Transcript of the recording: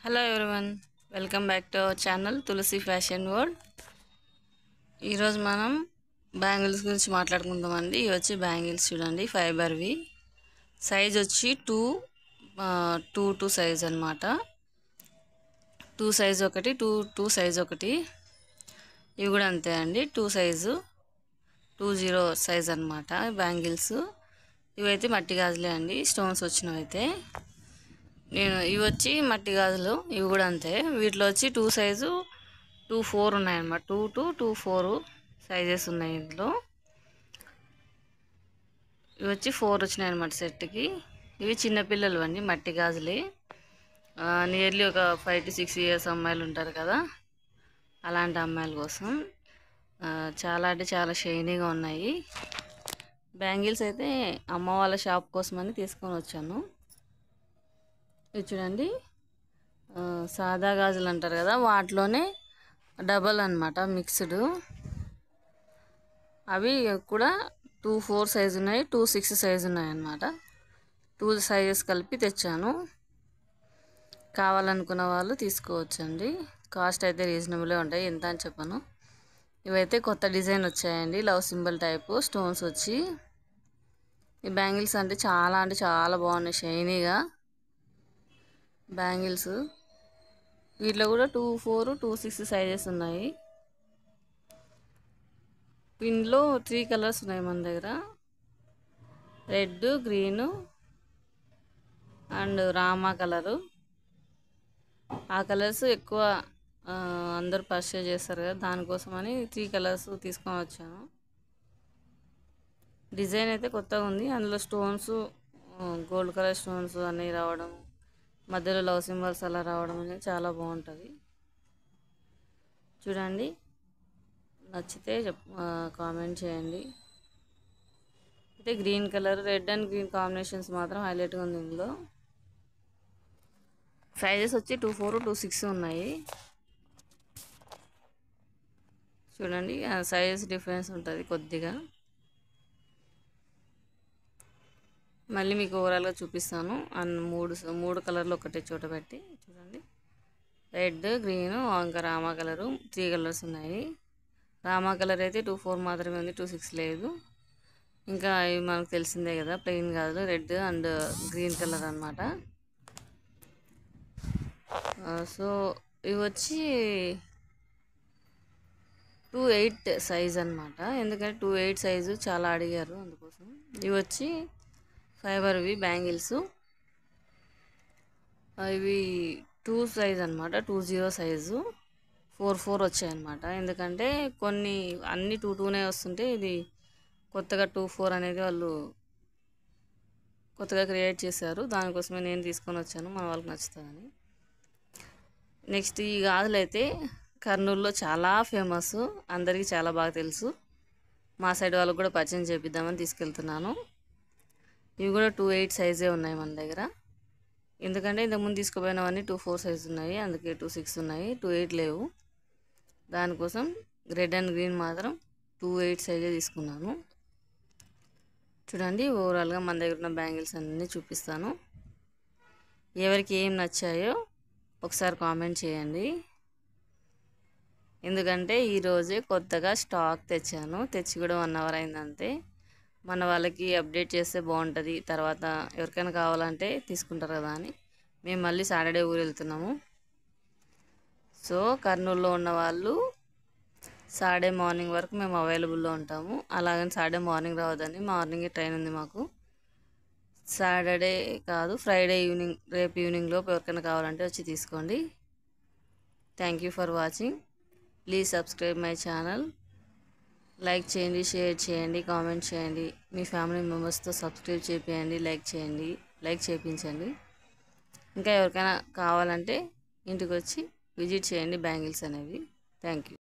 Hello everyone, welcome back to our channel Tulasi fashion world. ఈరోజు మనం bangles గురించి మాట్లాడుకుందామండి. ఇవి వచ్చి బ్యాంగిల్స్ చూడండి, ఫైబర్వి. సైజ్ వచ్చి టూ సైజ్ అనమాట. టూ సైజ్ ఒకటి, టూ సైజ్ ఒకటి. ఇవి కూడా అంతే అండి, 20 సైజ్ అనమాట బ్యాంగిల్స్. ఇవైతే మట్టి గాజులే అండి, స్టోన్స్ వచ్చినవైతే. ఇవి వచ్చి మట్టి గాజులు, ఇవి కూడా అంతే. వీటిలో వచ్చి 2 సైజు 4 ఉన్నాయన్నమాట. 2 to 4 సైజెస్ ఉన్నాయి ఇందులో. ఇవి వచ్చి 4 వచ్చినాయి అనమాట సెట్కి. ఇవి చిన్నపిల్లలు అండి, మట్టి గాజులే. నియర్లీ ఒక 5 to 6 years అమ్మాయిలు ఉంటారు కదా, అలాంటి అమ్మాయిల కోసం. చాలా అంటే చాలా షైనీగా ఉన్నాయి బ్యాంగిల్స్. అయితే అమ్మ వాళ్ళ షాప్ కోసమని తీసుకొని వచ్చాను. ఇది చూడండి, సాదా గాజులు అంటారు కదా, వాటిలోనే డబల్ అనమాట, మిక్స్డ్. అవి కూడా 2 4 సైజు ఉన్నాయి, 2 6 సైజు ఉన్నాయి అన్నమాట. 2 సైజెస్ కలిపి తెచ్చాను. కావాలనుకున్న వాళ్ళు తీసుకోవచ్చండి. కాస్ట్ అయితే రీజనబుల్గా ఉంటాయి, ఎంత అని చెప్పను. ఇవైతే కొత్త డిజైన్ వచ్చాయండి, లవ్ సింబల్ టైపు స్టోన్స్ వచ్చి. ఈ బ్యాంగిల్స్ అంటే చాలా బాగున్నాయి, షైనీగా బ్యాంగిల్స్. వీటిలో కూడా 2 4 2 6 సైజెస్ ఉన్నాయి. ఇందులో 3 కలర్స్ ఉన్నాయి మన దగ్గర: red, green and Rama colour. ఆ కలర్స్ ఎక్కువ అందరూ పర్చేజ్ చేస్తారు కదా, దానికోసమని 3 కలర్స్ తీసుకొని వచ్చాను. డిజైన్ అయితే కొత్తగా ఉంది. అందులో స్టోన్స్, గోల్డ్ కలర్ స్టోన్స్ అన్నీ రావడం, మధ్యలో లవ్ సింబల్స్ అలా రావడం అనేది చాలా బాగుంటుంది. చూడండి, నచ్చితే కామెంట్ చేయండి. అయితే green colour, red and green combinations మాత్రం హైలైట్గా ఉంది ఇందులో. సైజెస్ వచ్చి 2 4 2 6 ఉన్నాయి. చూడండి, సైజెస్ డిఫరెన్స్ ఉంటుంది కొద్దిగా. మళ్ళీ మీకు ఓవరాల్గా చూపిస్తాను. మూడు కలర్లు ఒకటే చోట పెట్టి చూడండి. రెడ్, గ్రీను, ఇంకా రామా కలరు, 3 కలర్స్ ఉన్నాయి. రామా కలర్ అయితే 2 4 మాత్రమే ఉంది, 2 6 లేదు. ఇంకా ఇవి మనకు తెలిసిందే కదా, ప్లెయిన్ కాదు, రెడ్ అండ్ గ్రీన్ కలర్ అనమాట. సో ఇవి వచ్చి 2 8 సైజ్ అనమాట. ఎందుకంటే 2 8 సైజు చాలా అడిగారు, అందుకోసం. ఇవి వచ్చి ఫైబర్వి బ్యాంగిల్స్. ఇవి 2 సైజ్ అనమాట, 20 సైజు 4 4 వచ్చాయన్నమాట. ఎందుకంటే అన్ని 2 2నే వస్తుంటే, ఇది కొత్తగా 2 4 అనేది వాళ్ళు కొత్తగా క్రియేట్ చేశారు. దానికోసమే నేను తీసుకొని వచ్చాను, మన వాళ్ళకి నచ్చుతుందని. నెక్స్ట్ ఈ గాజులు అయితే కర్నూలులో చాలా ఫేమస్, అందరికీ చాలా బాగా తెలుసు. మా సైడ్ వాళ్ళకి కూడా పరిచయం చేపిద్దామని తీసుకెళ్తున్నాను. ఇవి కూడా 2 8 సైజే ఉన్నాయి మన దగ్గర. ఎందుకంటే ఇంతకుముందు తీసుకుపోయినవన్నీ 2 4 సైజు ఉన్నాయి, అందుకే 2 6 ఉన్నాయి, 2 8 లేవు. దానికోసం రెడ్ అండ్ గ్రీన్ మాత్రం 2 8 సైజే తీసుకున్నాను. చూడండి, ఓవరాల్గా మన దగ్గర ఉన్న బ్యాంగిల్స్ అన్నీ చూపిస్తాను. ఎవరికి ఏం నచ్చాయో ఒకసారి కామెంట్ చేయండి. ఎందుకంటే ఈరోజే కొత్తగా స్టాక్ తెచ్చాను, తెచ్చి కూడా 1 hour అయిందంతే. మన వాళ్ళకి అప్డేట్ చేస్తే బాగుంటుంది, తర్వాత ఎవరికైనా కావాలంటే తీసుకుంటారు కదా అని. మేము మళ్ళీ సాటర్డే ఊరు వెళ్తున్నాము. సో కర్నూలులో ఉన్న వాళ్ళు సాటర్డే మార్నింగ్ వరకు మేము అవైలబుల్లో ఉంటాము. అలాగని సాటర్డే మార్నింగ్ రావద్దని, మార్నింగే ట్రైన్ ఉంది మాకు. సాటర్డే కాదు, ఫ్రైడే ఈవినింగ్, రేపు ఈవినింగ్ లోపు ఎవరికైనా కావాలంటే వచ్చి తీసుకోండి. Thank you for watching. Please subscribe my channel. Like చేయండి, షేర్ చేయండి, కామెంట్ చేయండి. మీ ఫ్యామిలీ మెంబర్స్తో సబ్స్క్రైబ్ చేయండి, లైక్ చేయించండి. ఇంకా ఎవరికైనా కావాలంటే ఇంటికి వచ్చి విజిట్ చేయండి బ్యాంగిల్స్ అనేవి. Thank you.